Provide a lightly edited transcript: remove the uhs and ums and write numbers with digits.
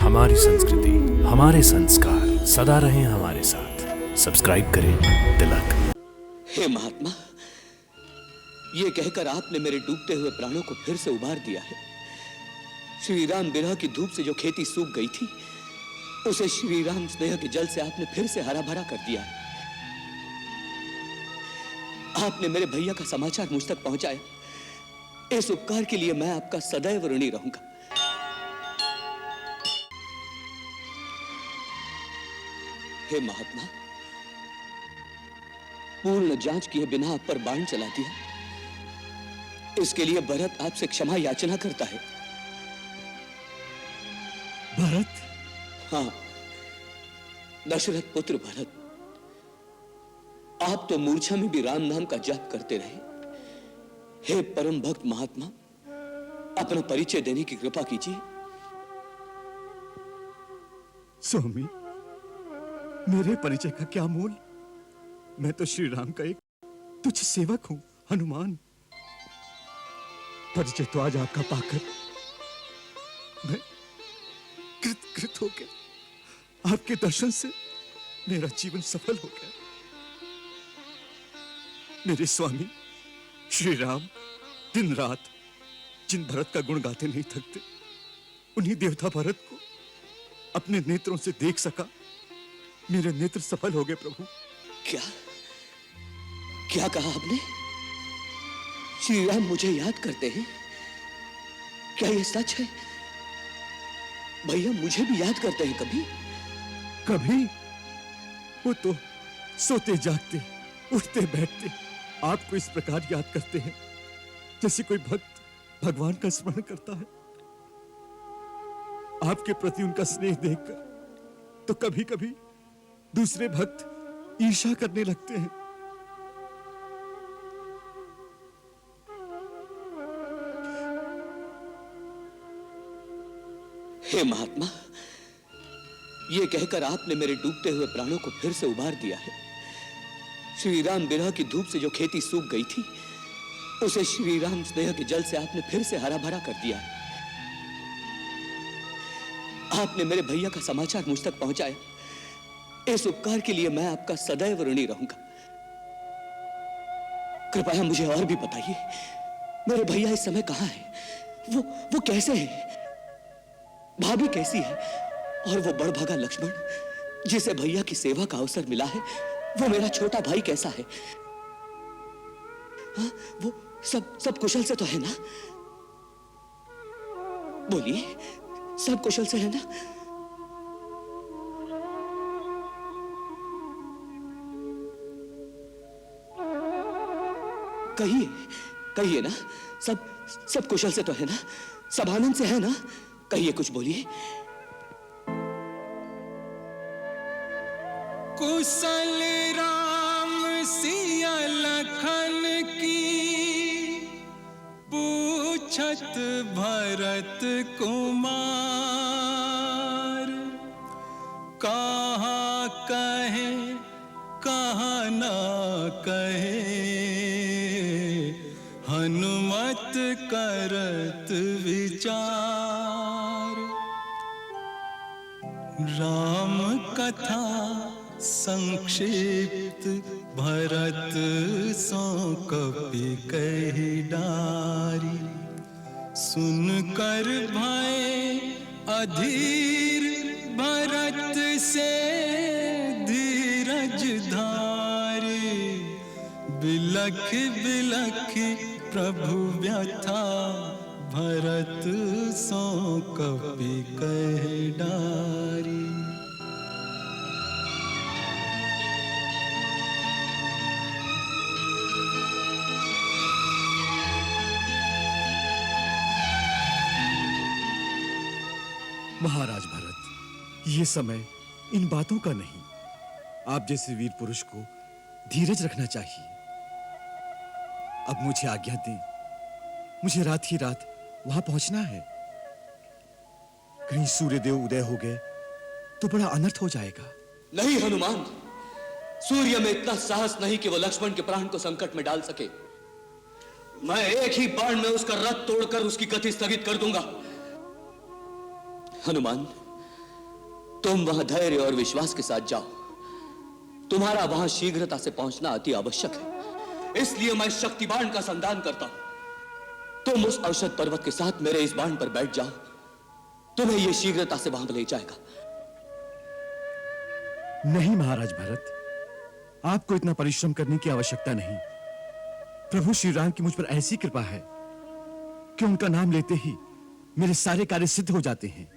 हमारी संस्कृति, हमारे संस्कार सदा रहें हमारे साथ। सब्सक्राइब करें तिलक। हे महात्मा, ये कहकर आपने मेरे डूबते हुए प्राणों को फिर से उबार दिया है। श्री राम विरह की धूप से जो खेती सूख गई थी, उसे श्री राम स्नेह के जल से आपने फिर से हरा भरा कर दिया है। आपने मेरे भैया का समाचार मुझ तक पहुंचाया। इस उपकार के लिए मैं आपका सदैव ऋणी रहूंगा। हे महात्मा, पूर्ण जांच किए बिना आप पर बाण चला दिया, इसके लिए भरत आपसे क्षमा याचना करता है। भरत? हाँ, दशरथ पुत्र भरत, आप तो मूर्छा में भी राम नाम का जाप करते रहे। हे परम भक्त महात्मा, अपना परिचय देने की कृपा कीजिए। स्वामी, मेरे परिचय का क्या मूल? मैं तो श्री राम का एक तुच्छ सेवक हूं, हनुमान। परिचय तो आज आपका पाकर मैं कृत हो गया। आपके दर्शन से मेरा जीवन सफल हो गया। मेरे स्वामी श्री राम दिन रात जिन भरत का गुण गाते नहीं थकते, उन्हीं देवता भरत को अपने नेत्रों से देख सका। मेरे नेत्र सफल हो गए प्रभु। क्या क्या कहा आपने? श्री राम मुझे याद करते हैं? क्या यह सच है? भैया मुझे भी याद करते हैं कभी? कभी? वो तो सोते जागते, उठते बैठते आपको इस प्रकार याद करते हैं जैसे कोई भक्त भगवान का स्मरण करता है। आपके प्रति उनका स्नेह देखकर तो कभी कभी दूसरे भक्त ईर्ष्या करने लगते हैं। हे महात्मा, ये कहकर आपने मेरे डूबते हुए प्राणों को फिर से उबार दिया है। श्री राम विरह की धूप से जो खेती सूख गई थी, उसे श्री राम स्नेह के जल से आपने फिर से हरा भरा कर दिया है। आपने मेरे भैया का समाचार मुझ तक पहुंचाया। इस उपकार के लिए मैं आपका सदैव ऋणी रहूंगा। कृपया मुझे और भी बताइए, मेरे भैया इस समय कहां है? वो कैसे हैं? भाभी कैसी है? और वो बड़भागा लक्ष्मण, जिसे भैया की सेवा का अवसर मिला है, वो मेरा छोटा भाई कैसा है? हाँ, वो सब कुशल से तो है ना? बोलिए, सब कुशल से है ना? कहिए कहिए ना, सब कुशल से तो है ना? सब आनंद से है ना? कहिए, कुछ बोलिए। कुशल राम सिया लखन की, पूछत भरत कुमार। कहाँ कहे कहाँ ना कहे, हनुमत करत विचार। राम कथा संक्षिप्त भरत सो कपि कहि डारी। सुनकर भय अधीर भरत से धीरज धारी। बिलख बिलख प्रभु व्यथा, भरत सो कपि कहि डारी। महाराज भरत, ये समय इन बातों का नहीं। आप जैसे वीर पुरुष को धीरज रखना चाहिए। अब मुझे आज्ञा दें, मुझे रात ही रात वहां पहुंचना है। कहीं सूर्यदेव उदय हो गए तो बड़ा अनर्थ हो जाएगा। नहीं हनुमान, सूर्य में इतना साहस नहीं कि वो लक्ष्मण के प्राण को संकट में डाल सके। मैं एक ही बाण में उसका रथ तोड़कर उसकी गति स्थगित कर दूंगा। हनुमान, तुम वहां धैर्य और विश्वास के साथ जाओ। तुम्हारा वहां शीघ्रता से पहुंचना अति आवश्यक है, इसलिए मैं शक्ति बाण का संधान करता हूं। तुम उस औषध पर्वत के साथ मेरे इस बाण पर बैठ जाओ, तुम्हें यह शीघ्रता से वहां ले जाएगा। नहीं महाराज भरत, आपको इतना परिश्रम करने की आवश्यकता नहीं। प्रभु श्री राम की मुझ पर ऐसी कृपा है कि उनका नाम लेते ही मेरे सारे कार्य सिद्ध हो जाते हैं।